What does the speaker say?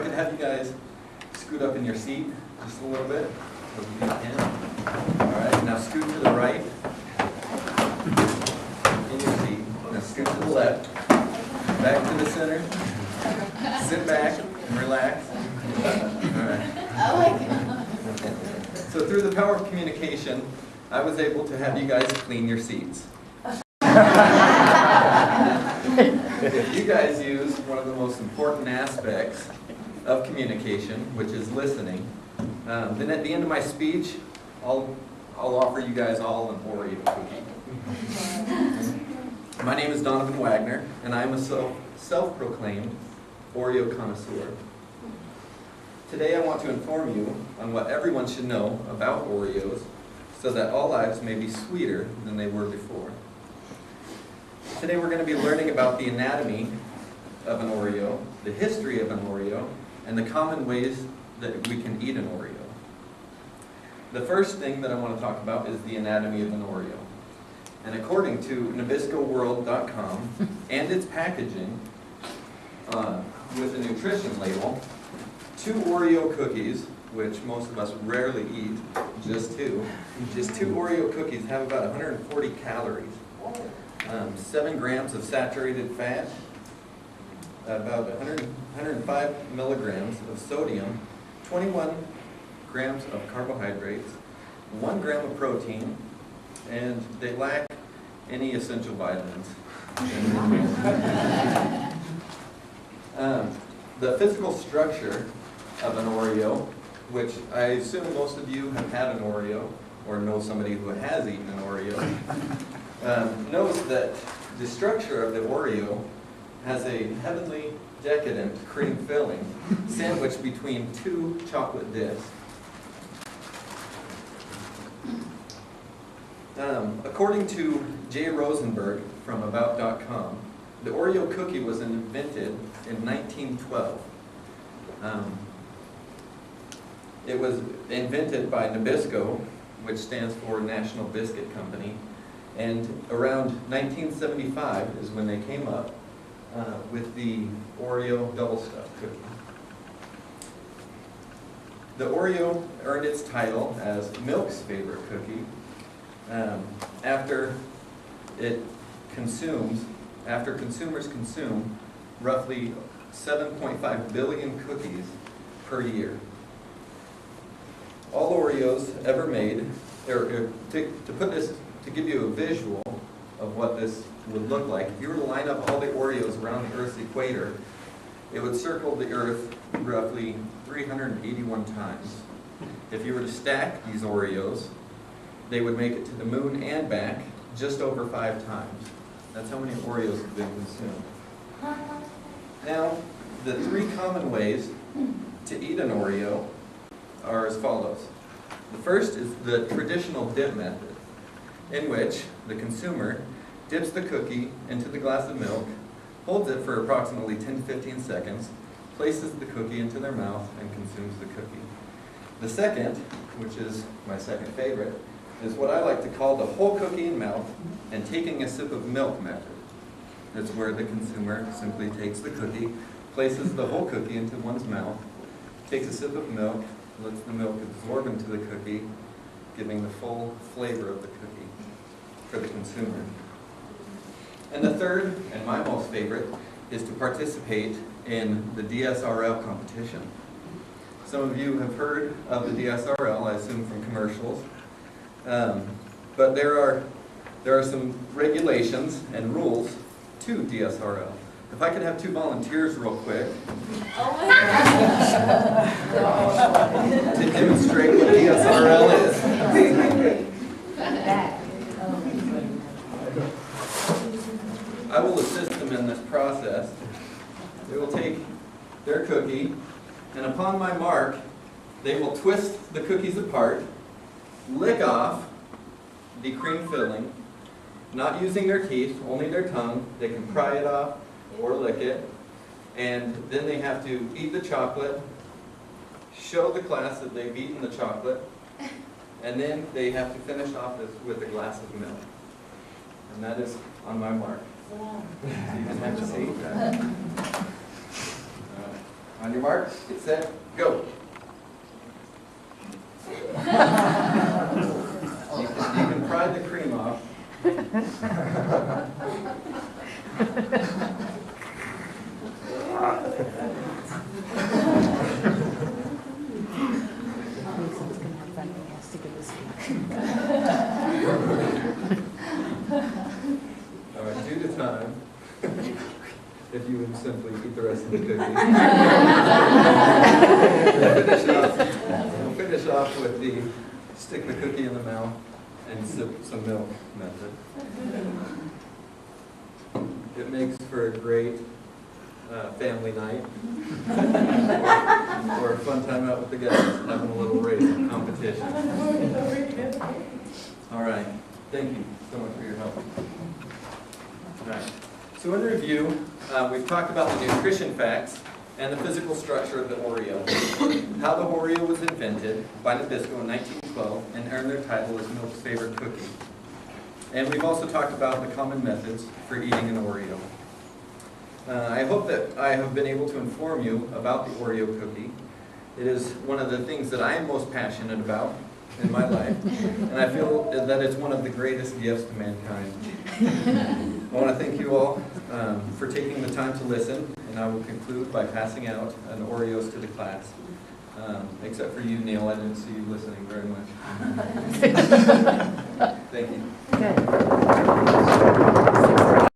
could have you guys scoot up in your seat just a little bit. All right, now scoot to the right in your seat. Now scoot to the left, back to the center. Sit back and relax. All right. I like it. So through the power of communication, I was able to have you guys clean your seats. If you guys use one of the most important aspects of communication, which is listening, then at the end of my speech, I'll offer you guys all an Oreo cookie. My name is Donovan Wagner, and I'm a self-proclaimed Oreo connoisseur. Today I want to inform you on what everyone should know about Oreos so that all lives may be sweeter than they were before. Today we're going to be learning about the anatomy of an Oreo, the history of an Oreo, and the common ways that we can eat an Oreo. The first thing that I want to talk about is the anatomy of an Oreo. And according to NabiscoWorld.com and its packaging with a nutrition label, 2 Oreo cookies, which most of us rarely eat, just two Oreo cookies have about 140 calories, 7 grams of saturated fat, about 105 milligrams of sodium, 21 grams of carbohydrates, 1 gram of protein, and they lack any essential vitamins. The physical structure of an Oreo, which I assume most of you have had an Oreo, or know somebody who has eaten an Oreo, knows that the structure of the Oreo has a heavenly, decadent cream filling sandwiched between 2 chocolate dips. According to Jay Rosenberg from About.com, the Oreo cookie was invented in 1912. It was invented by Nabisco, which stands for National Biscuit Company, and around 1975 is when they came up with the Oreo double stuffed cookie. The Oreo earned its title as Milk's favorite cookie after consumers consume roughly 7.5 billion cookies per year. All Oreos ever made, to give you a visual of what this would look like, if you were to line up all the Oreos around the Earth's equator, it would circle the Earth roughly 381 times. If you were to stack these Oreos, they would make it to the moon and back just over 5 times. That's how many Oreos have been consumed. Now, the 3 common ways to eat an Oreo are as follows. The first is the traditional dip method, in which the consumer dips the cookie into the glass of milk, holds it for approximately 10 to 15 seconds, places the cookie into their mouth, and consumes the cookie. The second, which is my second favorite, is what I like to call the whole cookie in mouth and taking a sip of milk method. It's where the consumer simply takes the cookie, places the whole cookie into one's mouth, takes a sip of milk, lets the milk absorb into the cookie, giving the full flavor of the cookie for the consumer. And the third, and my most favorite, is to participate in the DSRL competition. Some of you have heard of the DSRL, I assume from commercials, but there are some regulations and rules to DSRL. If I could have 2 volunteers real quick Oh my God. to demonstrate what DSRL is. I will assist them in this process. They will take their cookie, and upon my mark, they will twist the cookies apart, lick off the cream filling, not using their teeth, only their tongue. They can pry it off or lick it, and then they have to eat the chocolate, show the class that they've eaten the chocolate, and then they have to finish off this with a glass of milk. And that is on my mark. Wow. So you can have a seat. On your mark, get set, go. You can pry the cream off. All right, 2 at a time. If you would simply eat the rest of the cookie. We'll finish off with the stick the cookie in the mouth and sip some milk method. It makes for a great family night or a fun time out with the guys, having a little race and competition. All right, thank you so much for your help. All right. So in review, we've talked about the nutrition facts and the physical structure of the Oreo, how the Oreo was invented by Nabisco in 1912 and earned their title as Milk's favorite cookie. And we've also talked about the common methods for eating an Oreo. I hope that I have been able to inform you about the Oreo cookie. It is one of the things that I am most passionate about in my life, and I feel that it's one of the greatest gifts to mankind. I want to thank you all for taking the time to listen, and I will conclude by passing out an Oreos to the class. Except for you, Neil, I didn't see you listening very much. Thank you. Good.